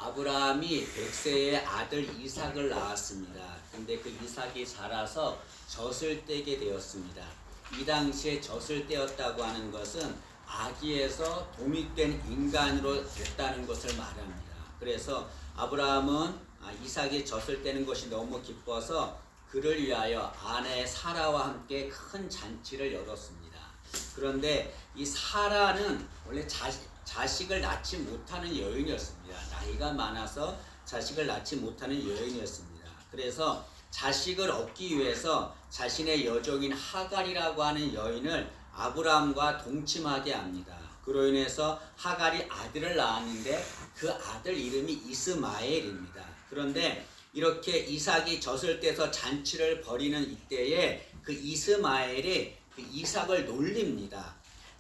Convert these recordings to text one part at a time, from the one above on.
아브라함이 100세의 아들 이삭을 낳았습니다. 근데 그 이삭이 자라서 젖을 떼게 되었습니다. 이 당시에 젖을 떼었다고 하는 것은 아기에서 독립된 인간으로 됐다는 것을 말합니다. 그래서 아브라함은 이삭이 젖을 떼는 것이 너무 기뻐서 그를 위하여 아내 사라와 함께 큰 잔치를 열었습니다. 그런데 이 사라는 원래 자식을 낳지 못하는 여인이었습니다. 나이가 많아서 자식을 낳지 못하는 여인이었습니다. 그래서 자식을 얻기 위해서 자신의 여종인 하갈이라고 하는 여인을 아브라함과 동침하게 합니다. 그로 인해서 하갈이 아들을 낳았는데 그 아들 이름이 이스마엘입니다. 그런데 이렇게 이삭이 젖을 떼서 잔치를 벌이는 이때에 그 이스마엘이 그 이삭을 놀립니다.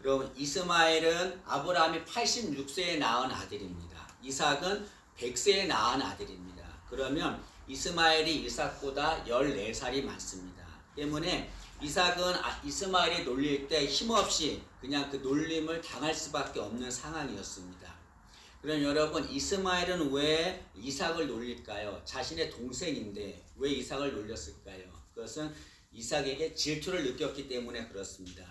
여러분, 이스마엘은 아브라함이 86세에 낳은 아들입니다. 이삭은 100세에 낳은 아들입니다. 그러면 이스마엘이 이삭보다 14살이 많습니다. 때문에 이삭은 이스마엘이 놀릴 때 힘없이 그냥 그 놀림을 당할 수밖에 없는 상황이었습니다. 그럼 여러분, 이스마엘은 왜 이삭을 놀릴까요? 자신의 동생인데 왜 이삭을 놀렸을까요? 그것은 이삭에게 질투를 느꼈기 때문에 그렇습니다.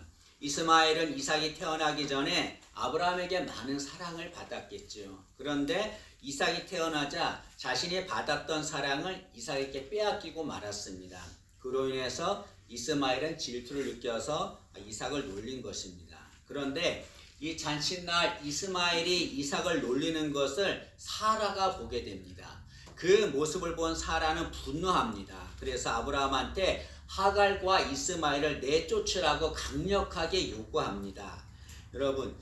이스마엘은 이삭이 태어나기 전에 아브라함에게 많은 사랑을 받았겠죠. 그런데 이삭이 태어나자 자신이 받았던 사랑을 이삭에게 빼앗기고 말았습니다. 그로 인해서 이스마엘은 질투를 느껴서 이삭을 놀린 것입니다. 그런데 이 잔칫날 이스마엘이 이삭을 놀리는 것을 사라가 보게 됩니다. 그 모습을 본 사라는 분노합니다. 그래서 아브라함한테 하갈과 이스마엘을 내쫓으라고 강력하게 요구합니다. 여러분,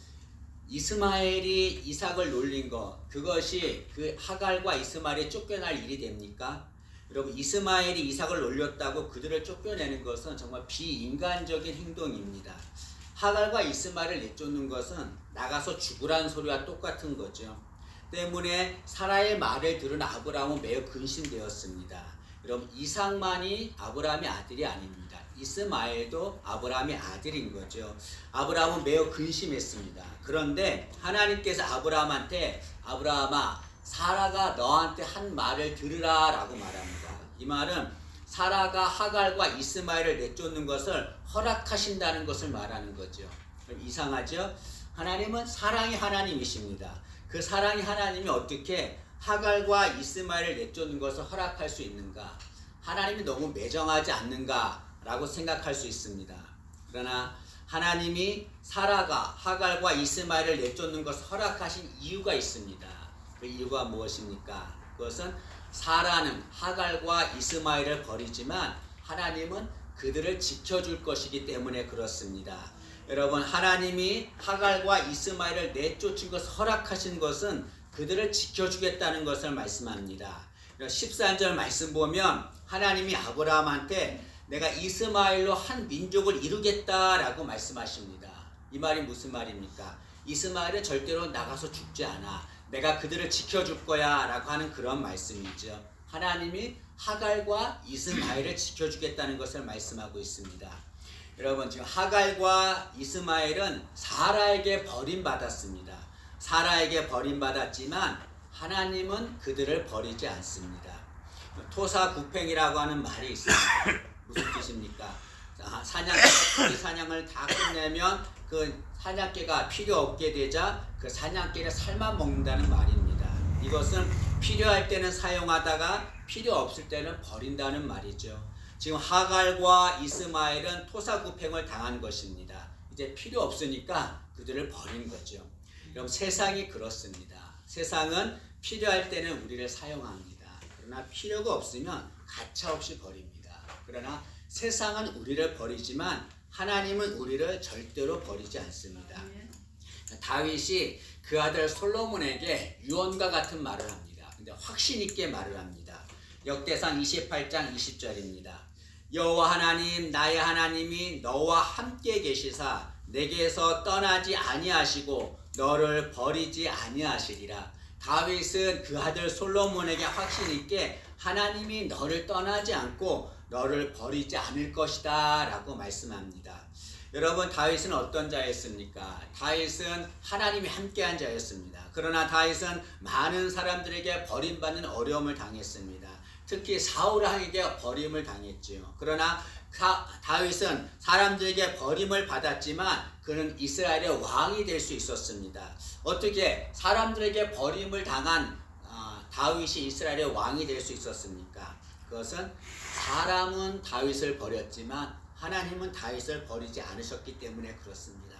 이스마엘이 이삭을 놀린 것, 그것이 그 하갈과 이스마엘이 쫓겨날 일이 됩니까? 여러분, 이스마엘이 이삭을 놀렸다고 그들을 쫓겨내는 것은 정말 비인간적인 행동입니다. 하갈과 이스마엘을 내쫓는 것은 나가서 죽으라는 소리와 똑같은 거죠. 때문에 사라의 말을 들은 아브라함은 매우 근심되었습니다. 여러분, 이삭만이 아브라함의 아들이 아닙니다. 이스마엘도 아브라함의 아들인 거죠. 아브라함은 매우 근심했습니다. 그런데 하나님께서 아브라함한테 아브라함아, 사라가 너한테 한 말을 들으라 라고 말합니다. 이 말은 사라가 하갈과 이스마엘을 내쫓는 것을 허락하신다는 것을 말하는 거죠. 이상하죠? 하나님은 사랑의 하나님이십니다. 그 사랑의 하나님이 어떻게 하갈과 이스마엘을 내쫓는 것을 허락할 수 있는가? 하나님이 너무 매정하지 않는가? 라고 생각할 수 있습니다. 그러나 하나님이 사라가 하갈과 이스마엘을 내쫓는 것을 허락하신 이유가 있습니다. 그 이유가 무엇입니까? 그것은 사라는 하갈과 이스마엘을 버리지만 하나님은 그들을 지켜줄 것이기 때문에 그렇습니다. 여러분, 하나님이 하갈과 이스마엘을 내쫓은 것을 허락하신 것은 그들을 지켜주겠다는 것을 말씀합니다. 14절 말씀 보면 하나님이 아브라함한테 내가 이스마엘로 한 민족을 이루겠다라고 말씀하십니다. 이 말이 무슨 말입니까? 이스마엘은 절대로 나가서 죽지 않아. 내가 그들을 지켜줄 거야 라고 하는 그런 말씀이죠. 하나님이 하갈과 이스마엘을 지켜주겠다는 것을 말씀하고 있습니다. 여러분, 지금 하갈과 이스마엘은 사라에게 버림받았습니다. 사라에게 버림받았지만 하나님은 그들을 버리지 않습니다. 토사구팽이라고 하는 말이 있습니다. 무슨 뜻입니까? 사냥을 다 끝내면 그 사냥개가 필요 없게 되자 그 사냥개를 삶아 먹는다는 말입니다. 이것은 필요할 때는 사용하다가 필요 없을 때는 버린다는 말이죠. 지금 하갈과 이스마엘은 토사구팽을 당한 것입니다. 이제 필요 없으니까 그들을 버린 거죠. 여러분, 세상이 그렇습니다. 세상은 필요할 때는 우리를 사용합니다. 그러나 필요가 없으면 가차없이 버립니다. 그러나 세상은 우리를 버리지만 하나님은 우리를 절대로 버리지 않습니다. 다윗이 그 아들 솔로몬에게 유언과 같은 말을 합니다. 근데 확신 있게 말을 합니다. 역대상 28장 20절입니다. 여호와 하나님, 나의 하나님이 너와 함께 계시사 내게서 떠나지 아니하시고 너를 버리지 아니하시리라. 다윗은 그 아들 솔로몬에게 확신 있게 하나님이 너를 떠나지 않고 너를 버리지 않을 것이다 라고 말씀합니다. 여러분 다윗은 어떤 자였습니까? 다윗은 하나님이 함께한 자였습니다. 그러나 다윗은 많은 사람들에게 버림받는 어려움을 당했습니다. 특히 사울에게 버림을 당했지요. 그러나 다윗은 사람들에게 버림을 받았지만 그는 이스라엘의 왕이 될 수 있었습니다. 어떻게 사람들에게 버림을 당한 다윗이 이스라엘의 왕이 될 수 있었습니까? 그것은 사람은 다윗을 버렸지만 하나님은 다윗을 버리지 않으셨기 때문에 그렇습니다.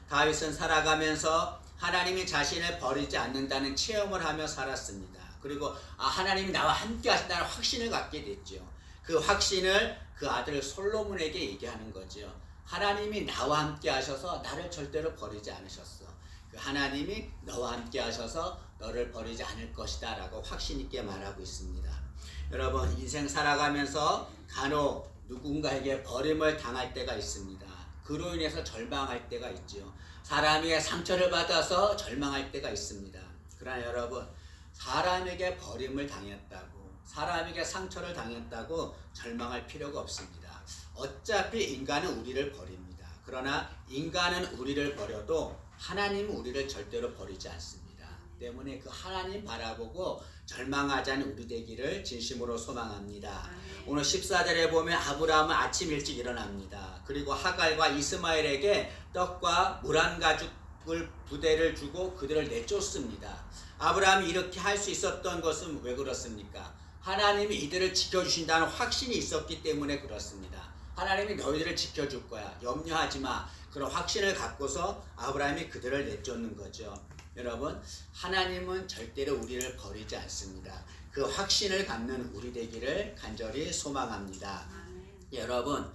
다윗은 살아가면서 하나님이 자신을 버리지 않는다는 체험을 하며 살았습니다. 그리고 하나님이 나와 함께 하신다는 확신을 갖게 됐죠. 그 확신을 그 아들 솔로몬에게 얘기하는 거죠. 하나님이 나와 함께 하셔서 나를 절대로 버리지 않으셨어. 그 하나님이 너와 함께 하셔서 너를 버리지 않을 것이다 라고 확신 있게 말하고 있습니다. 여러분 인생 살아가면서 간혹 누군가에게 버림을 당할 때가 있습니다. 그로 인해서 절망할 때가 있죠. 사람에게 상처를 받아서 절망할 때가 있습니다. 그러나 여러분 사람에게 버림을 당했다고 사람에게 상처를 당했다고 절망할 필요가 없습니다. 어차피 인간은 우리를 버립니다. 그러나 인간은 우리를 버려도 하나님은 우리를 절대로 버리지 않습니다. 때문에 그 하나님 바라보고 절망하지 않은 우리 되기를 진심으로 소망합니다. 오늘 14절에 보면 아브라함은 아침 일찍 일어납니다. 그리고 하갈과 이스마엘에게 떡과 물 한 가죽을 부대를 주고 그들을 내쫓습니다. 아브라함이 이렇게 할 수 있었던 것은 왜 그렇습니까? 하나님이 이들을 지켜주신다는 확신이 있었기 때문에 그렇습니다. 하나님이 너희들을 지켜줄 거야. 염려하지 마. 그런 확신을 갖고서 아브라함이 그들을 내쫓는 거죠. 여러분 하나님은 절대로 우리를 버리지 않습니다. 그 확신을 갖는 우리 되기를 간절히 소망합니다. 여러분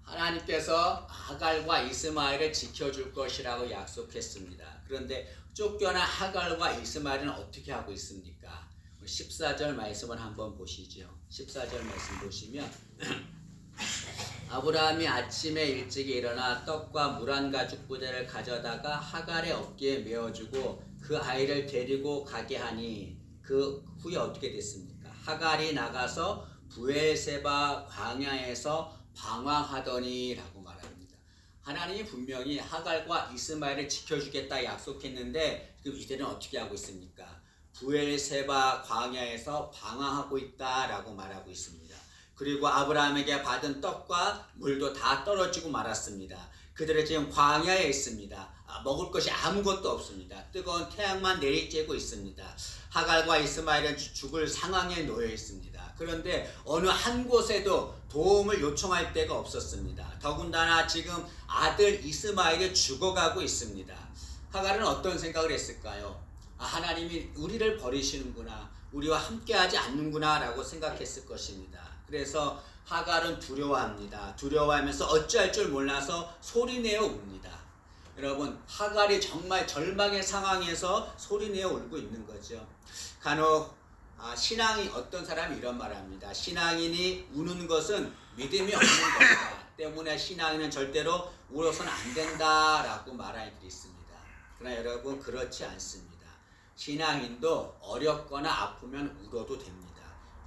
하나님께서 하갈과 이스마엘을 지켜줄 것이라고 약속했습니다. 그런데 쫓겨난 하갈과 이스마엘은 어떻게 하고 있습니까? 14절 말씀을 한번 보시죠. 14절 말씀 보시면 아브라함이 아침에 일찍 일어나 떡과 물 한 가죽 부대를 가져다가 하갈의 어깨에 메어주고 그 아이를 데리고 가게 하니 그 후에 어떻게 됐습니까? 하갈이 나가서 브엘세바 광야에서 방황하더니 라고 말합니다. 하나님이 분명히 하갈과 이스마엘을 지켜주겠다 약속했는데 그럼 이들은 어떻게 하고 있습니까? 브엘세바 광야에서 방황하고 있다라고 말하고 있습니다. 그리고 아브라함에게 받은 떡과 물도 다 떨어지고 말았습니다. 그들은 지금 광야에 있습니다. 먹을 것이 아무것도 없습니다. 뜨거운 태양만 내리쬐고 있습니다. 하갈과 이스마엘은 죽을 상황에 놓여 있습니다. 그런데 어느 한 곳에도 도움을 요청할 데가 없었습니다. 더군다나 지금 아들 이스마엘이 죽어가고 있습니다. 하갈은 어떤 생각을 했을까요? 하나님이 우리를 버리시는구나, 우리와 함께하지 않는구나 라고 생각했을 것입니다. 그래서 하갈은 두려워합니다. 두려워하면서 어찌할 줄 몰라서 소리내어 웁니다. 여러분 하갈이 정말 절망의 상황에서 소리내어 울고 있는 거죠. 간혹 신앙이 어떤 사람이 이런 말을 합니다. 신앙인이 우는 것은 믿음이 없는 것이다 때문에 신앙인은 절대로 울어서는 안 된다라고 말하는 일이 있습니다. 그러나 여러분 그렇지 않습니다. 신앙인도 어렵거나 아프면 울어도 됩니다.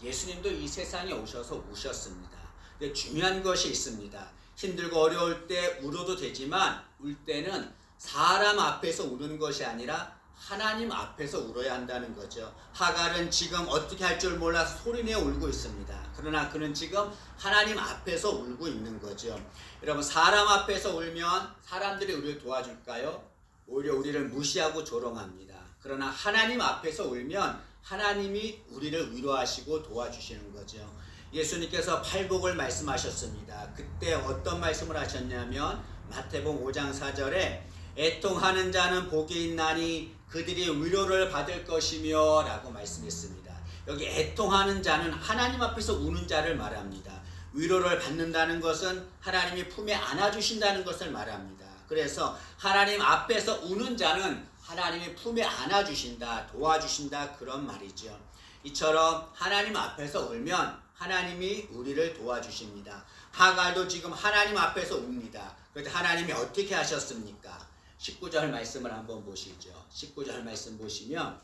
예수님도 이 세상에 오셔서 우셨습니다. 근데 중요한 것이 있습니다. 힘들고 어려울 때 울어도 되지만 울 때는 사람 앞에서 우는 것이 아니라 하나님 앞에서 울어야 한다는 거죠. 하갈은 지금 어떻게 할 줄 몰라서 소리내어 울고 있습니다. 그러나 그는 지금 하나님 앞에서 울고 있는 거죠. 여러분 사람 앞에서 울면 사람들이 우리를 도와줄까요? 오히려 우리를 무시하고 조롱합니다. 그러나 하나님 앞에서 울면 하나님이 우리를 위로하시고 도와주시는 거죠. 예수님께서 팔복을 말씀하셨습니다. 그때 어떤 말씀을 하셨냐면 마태복음 5장 4절에 애통하는 자는 복이 있나니 그들이 위로를 받을 것이며 라고 말씀했습니다. 여기 애통하는 자는 하나님 앞에서 우는 자를 말합니다. 위로를 받는다는 것은 하나님이 품에 안아주신다는 것을 말합니다. 그래서 하나님 앞에서 우는 자는 하나님이 품에 안아주신다, 도와주신다 그런 말이죠. 이처럼 하나님 앞에서 울면 하나님이 우리를 도와주십니다. 하갈도 지금 하나님 앞에서 웁니다. 그런데 하나님이 어떻게 하셨습니까? 19절 말씀을 한번 보시죠. 19절 말씀 보시면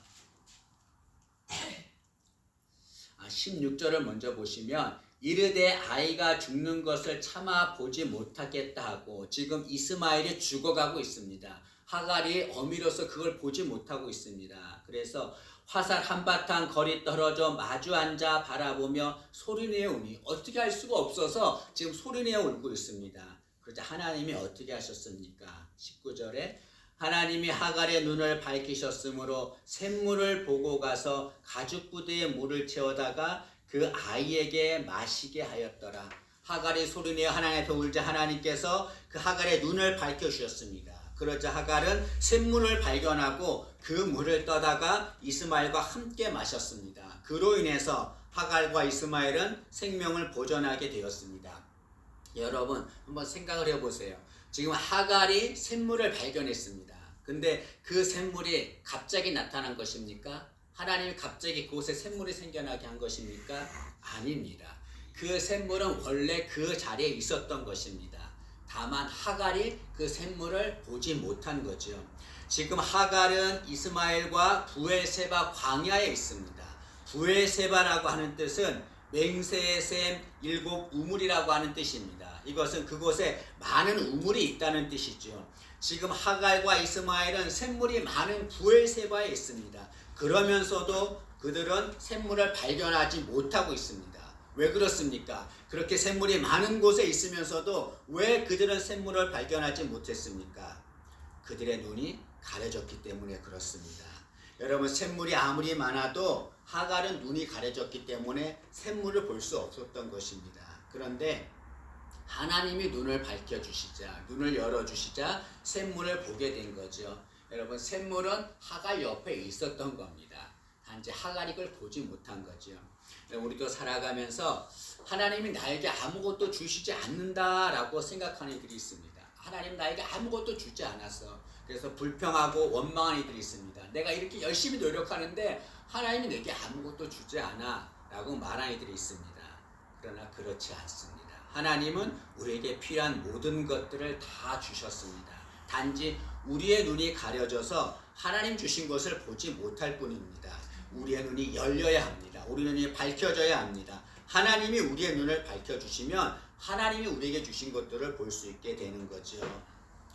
16절을 먼저 보시면 이르되 아이가 죽는 것을 참아 보지 못하겠다 하고 지금 이스마엘이 죽어가고 있습니다. 하갈이 어미로서 그걸 보지 못하고 있습니다. 그래서 화살 한바탕 거리 떨어져 마주 앉아 바라보며 소리내어 우니 어떻게 할 수가 없어서 지금 소리내어 울고 있습니다. 그러자 하나님이 어떻게 하셨습니까? 19절에 하나님이 하갈의 눈을 밝히셨으므로 샘물을 보고 가서 가죽 부대에 물을 채워다가 그 아이에게 마시게 하였더라. 하갈이 소리내어 하나님 앞에 울자 하나님께서 그 하갈의 눈을 밝혀주셨습니다. 그러자 하갈은 샘물을 발견하고 그 물을 떠다가 이스마엘과 함께 마셨습니다. 그로 인해서 하갈과 이스마엘은 생명을 보존하게 되었습니다. 여러분 한번 생각을 해보세요. 지금 하갈이 샘물을 발견했습니다. 근데 그 샘물이 갑자기 나타난 것입니까? 하나님이 갑자기 그곳에 샘물이 생겨나게 한 것입니까? 아닙니다. 그 샘물은 원래 그 자리에 있었던 것입니다. 다만 하갈이 그 샘물을 보지 못한 거죠. 지금 하갈은 이스마엘과 부엘세바 광야에 있습니다. 부엘세바라고 하는 뜻은 맹세의 샘 일곱 우물이라고 하는 뜻입니다. 이것은 그곳에 많은 우물이 있다는 뜻이죠. 지금 하갈과 이스마엘은 샘물이 많은 부엘세바에 있습니다. 그러면서도 그들은 샘물을 발견하지 못하고 있습니다. 왜 그렇습니까? 그렇게 샘물이 많은 곳에 있으면서도 왜 그들은 샘물을 발견하지 못했습니까? 그들의 눈이 가려졌기 때문에 그렇습니다. 여러분 샘물이 아무리 많아도 하갈은 눈이 가려졌기 때문에 샘물을 볼 수 없었던 것입니다. 그런데 하나님이 눈을 밝혀주시자, 눈을 열어주시자 샘물을 보게 된 거죠. 여러분 샘물은 하갈 옆에 있었던 겁니다. 단지 하갈이 그걸 보지 못한 거죠. 우리도 살아가면서 하나님이 나에게 아무것도 주시지 않는다라고 생각하는 이들이 있습니다. 하나님 나에게 아무것도 주지 않았어. 그래서 불평하고 원망하는 이들이 있습니다. 내가 이렇게 열심히 노력하는데 하나님이 내게 아무것도 주지 않아 라고 말하는 이들이 있습니다. 그러나 그렇지 않습니다. 하나님은 우리에게 필요한 모든 것들을 다 주셨습니다. 단지 우리의 눈이 가려져서 하나님 주신 것을 보지 못할 뿐입니다. 우리의 눈이 열려야 합니다. 우리 눈이 밝혀져야 합니다. 하나님이 우리의 눈을 밝혀주시면 하나님이 우리에게 주신 것들을 볼 수 있게 되는 거죠.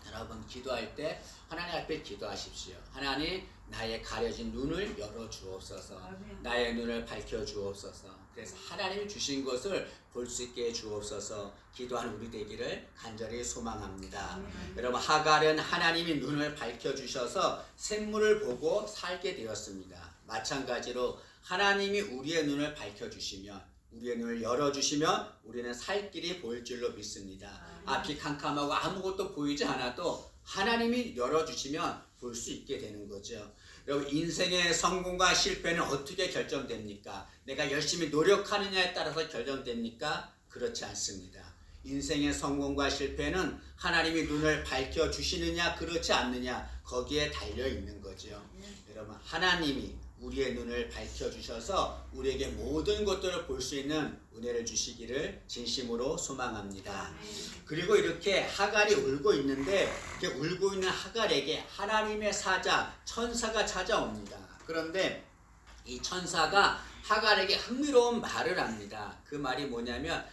여러분 기도할 때 하나님 앞에 기도하십시오. 하나님 나의 가려진 눈을 열어주옵소서. 나의 눈을 밝혀주옵소서. 그래서 하나님이 주신 것을 볼 수 있게 해주옵소서. 기도하는 우리 되기를 간절히 소망합니다. 여러분 하갈은 하나님이 눈을 밝혀주셔서 샘물을 보고 살게 되었습니다. 마찬가지로 하나님이 우리의 눈을 밝혀주시면 우리의 눈을 열어주시면 우리는 살 길이 보일 줄로 믿습니다. 앞이 캄캄하고 아무것도 보이지 않아도 하나님이 열어주시면 볼 수 있게 되는 거죠. 여러분 인생의 성공과 실패는 어떻게 결정됩니까? 내가 열심히 노력하느냐에 따라서 결정됩니까? 그렇지 않습니다. 인생의 성공과 실패는 하나님이 눈을 밝혀주시느냐 그렇지 않느냐 거기에 달려있는 거죠. 여러분 하나님이 우리의 눈을 밝혀주셔서 우리에게 모든 것들을 볼 수 있는 은혜를 주시기를 진심으로 소망합니다. 그리고 이렇게 하갈이 울고 있는데 이렇게 울고 있는 하갈에게 하나님의 사자 천사가 찾아옵니다. 그런데 이 천사가 하갈에게 흥미로운 말을 합니다. 그 말이 뭐냐면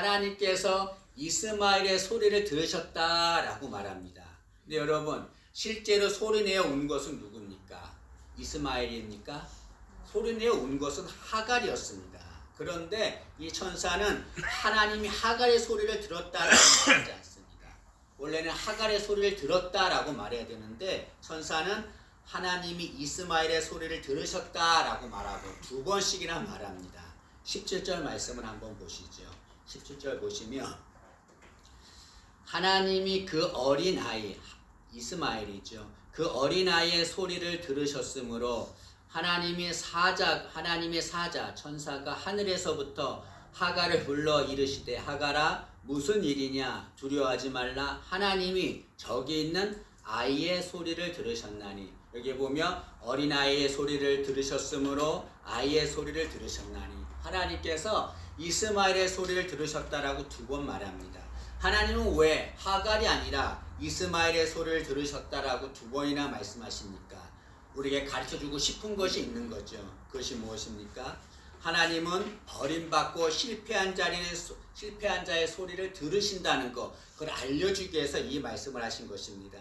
하나님께서 이스마엘의 소리를 들으셨다라고 말합니다. 근데 여러분 실제로 소리내어 운 것은 누굽니까? 이스마엘입니까? 소리내어 운 것은 하갈이었습니다. 그런데 이 천사는 하나님이 하갈의 소리를 들었다라고 말하지 않습니다. 원래는 하갈의 소리를 들었다라고 말해야 되는데 천사는 하나님이 이스마엘의 소리를 들으셨다라고 말하고 두 번씩이나 말합니다. 17절 말씀을 한번 보시죠. 17절 보시면 하나님이 그 어린아이 이스마엘이죠. 그 어린아이의 소리를 들으셨으므로 하나님의 사자 천사가 하늘에서부터 하갈을 불러 이르시되 하갈아 무슨 일이냐 두려워하지 말라 하나님이 저기 있는 아이의 소리를 들으셨나니 여기 보면 어린아이의 소리를 들으셨으므로 아이의 소리를 들으셨나니 하나님께서 이스마엘의 소리를 들으셨다라고 두 번 말합니다. 하나님은 왜 하갈이 아니라 이스마엘의 소리를 들으셨다라고 두 번이나 말씀하십니까? 우리에게 가르쳐주고 싶은 것이 있는 거죠. 그것이 무엇입니까? 하나님은 버림받고 실패한 자의 소리를 들으신다는 것, 그걸 알려주기 위해서 이 말씀을 하신 것입니다.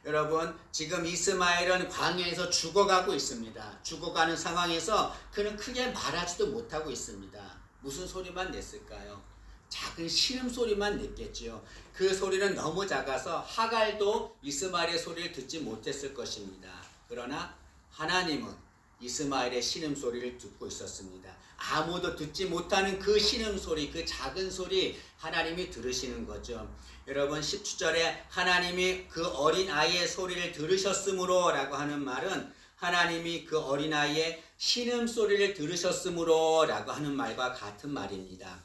여러분, 지금 이스마엘은 광야에서 죽어가고 있습니다. 죽어가는 상황에서 그는 크게 말하지도 못하고 있습니다. 무슨 소리만 냈을까요? 작은 신음소리만 냈겠지요. 그 소리는 너무 작아서 하갈도 이스마엘의 소리를 듣지 못했을 것입니다. 그러나 하나님은 이스마엘의 신음소리를 듣고 있었습니다. 아무도 듣지 못하는 그 신음소리, 그 작은 소리 하나님이 들으시는 거죠. 여러분, 10주절에 하나님이 그 어린아이의 소리를 들으셨으므로 라고 하는 말은 하나님이 그 어린아이의 신음소리를 들으셨으므로 라고 하는 말과 같은 말입니다.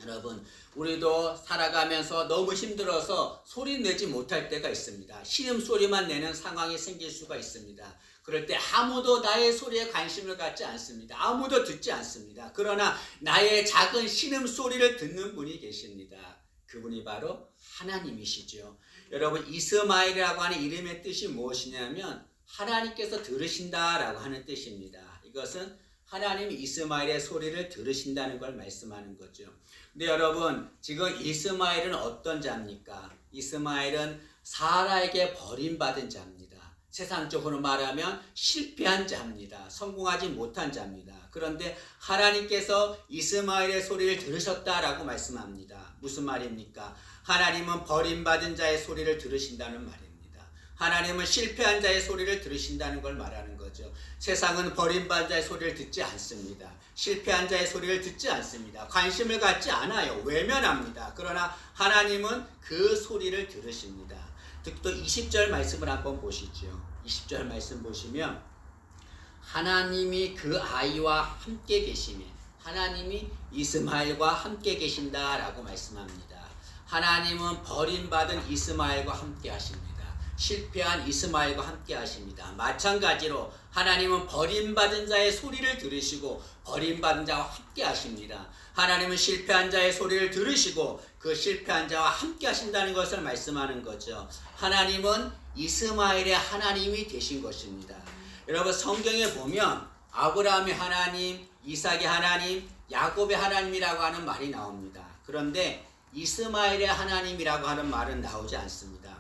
여러분, 우리도 살아가면서 너무 힘들어서 소리 내지 못할 때가 있습니다. 신음소리만 내는 상황이 생길 수가 있습니다. 그럴 때 아무도 나의 소리에 관심을 갖지 않습니다. 아무도 듣지 않습니다. 그러나 나의 작은 신음소리를 듣는 분이 계십니다. 그분이 바로 하나님이시죠. 여러분, 이스마엘이라고 하는 이름의 뜻이 무엇이냐면 하나님께서 들으신다라고 하는 뜻입니다. 이것은 하나님이 이스마엘의 소리를 들으신다는 걸 말씀하는 거죠. 근데 여러분, 지금 이스마엘은 어떤 자입니까? 이스마엘은 사라에게 버림받은 자입니다. 세상적으로 말하면 실패한 자입니다. 성공하지 못한 자입니다. 그런데 하나님께서 이스마엘의 소리를 들으셨다라고 말씀합니다. 무슨 말입니까? 하나님은 버림받은 자의 소리를 들으신다는 말입니다. 하나님은 실패한 자의 소리를 들으신다는 걸 말하는 거죠. 세상은 버림받은 자의 소리를 듣지 않습니다. 실패한 자의 소리를 듣지 않습니다. 관심을 갖지 않아요. 외면합니다. 그러나 하나님은 그 소리를 들으십니다. 또 20절 말씀을 한번 보시죠. 20절 말씀 보시면 하나님이 그 아이와 함께 계시며 하나님이 이스마엘과 함께 계신다라고 말씀합니다. 하나님은 버림받은 이스마엘과 함께 하십니다. 실패한 이스마엘과 함께 하십니다. 마찬가지로 하나님은 버림받은 자의 소리를 들으시고 버림받은 자와 함께 하십니다. 하나님은 실패한 자의 소리를 들으시고 그 실패한 자와 함께 하신다는 것을 말씀하는 거죠. 하나님은 이스마엘의 하나님이 되신 것입니다. 여러분, 성경에 보면 아브라함의 하나님, 이삭의 하나님, 야곱의 하나님이라고 하는 말이 나옵니다. 그런데 이스마엘의 하나님이라고 하는 말은 나오지 않습니다.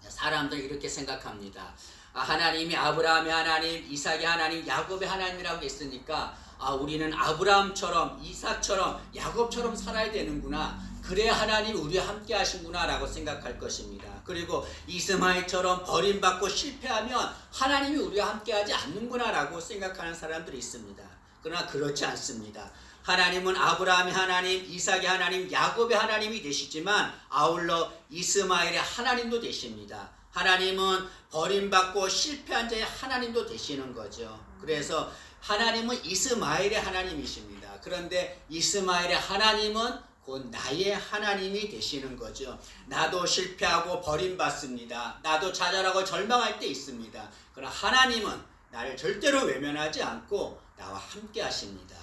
사람들은 이렇게 생각합니다. 하나님이 아브라함의 하나님, 이삭의 하나님, 야곱의 하나님이라고 했으니까 우리는 아브라함처럼, 이삭처럼, 야곱처럼 살아야 되는구나. 그래야 하나님이 우리와 함께 하신구나 라고 생각할 것입니다. 그리고 이스마엘처럼 버림받고 실패하면 하나님이 우리와 함께 하지 않는구나 라고 생각하는 사람들이 있습니다. 그러나 그렇지 않습니다. 하나님은 아브라함의 하나님, 이삭의 하나님, 야곱의 하나님이 되시지만 아울러 이스마엘의 하나님도 되십니다. 하나님은 버림받고 실패한 자의 하나님도 되시는 거죠. 그래서 하나님은 이스마엘의 하나님이십니다. 그런데 이스마엘의 하나님은 곧 나의 하나님이 되시는 거죠. 나도 실패하고 버림받습니다. 나도 좌절하고 절망할 때 있습니다. 그러나 하나님은 나를 절대로 외면하지 않고 나와 함께 하십니다.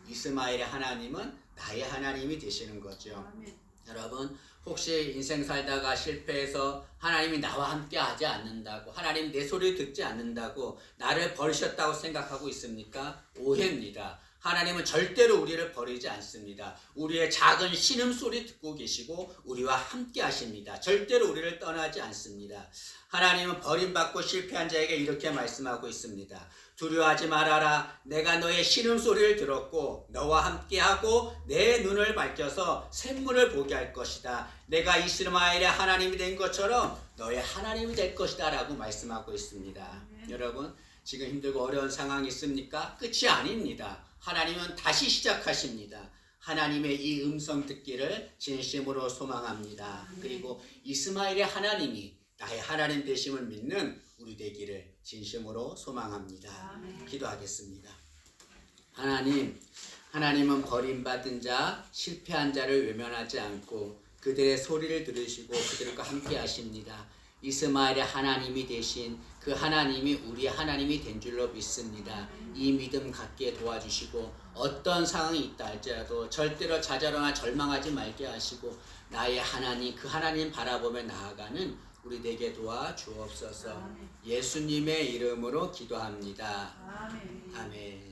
이스마엘의 하나님은 나의 하나님이 되시는 거죠. 아멘. 여러분, 혹시 인생 살다가 실패해서 하나님이 나와 함께 하지 않는다고, 하나님 내 소리를 듣지 않는다고 나를 버리셨다고 생각하고 있습니까? 오해입니다. 하나님은 절대로 우리를 버리지 않습니다. 우리의 작은 신음소리 듣고 계시고 우리와 함께 하십니다. 절대로 우리를 떠나지 않습니다. 하나님은 버림받고 실패한 자에게 이렇게 말씀하고 있습니다. 두려워하지 말아라. 내가 너의 신음소리를 들었고 너와 함께하고 내 눈을 밝혀서 샘물을 보게 할 것이다. 내가 이스마엘의 하나님이 된 것처럼 너의 하나님이 될 것이다 라고 말씀하고 있습니다. 여러분, 지금 힘들고 어려운 상황이 있습니까? 끝이 아닙니다. 하나님은 다시 시작하십니다. 하나님의 이 음성 듣기를 진심으로 소망합니다. 그리고 이스마엘의 하나님이 나의 하나님 되심을 믿는 우리 되기를 진심으로 소망합니다. 기도하겠습니다. 하나님은 버림받은 자, 실패한 자를 외면하지 않고 그들의 소리를 들으시고 그들과 함께 하십니다. 이스마엘의 하나님이 되신 그 하나님이 우리의 하나님이 된 줄로 믿습니다. 이 믿음 갖게 도와주시고 어떤 상황이 있다 할지라도 절대로 좌절하거나 절망하지 말게 하시고 나의 하나님, 그 하나님 바라보며 나아가는 우리 되게 도와주옵소서. 예수님의 이름으로 기도합니다. 아멘.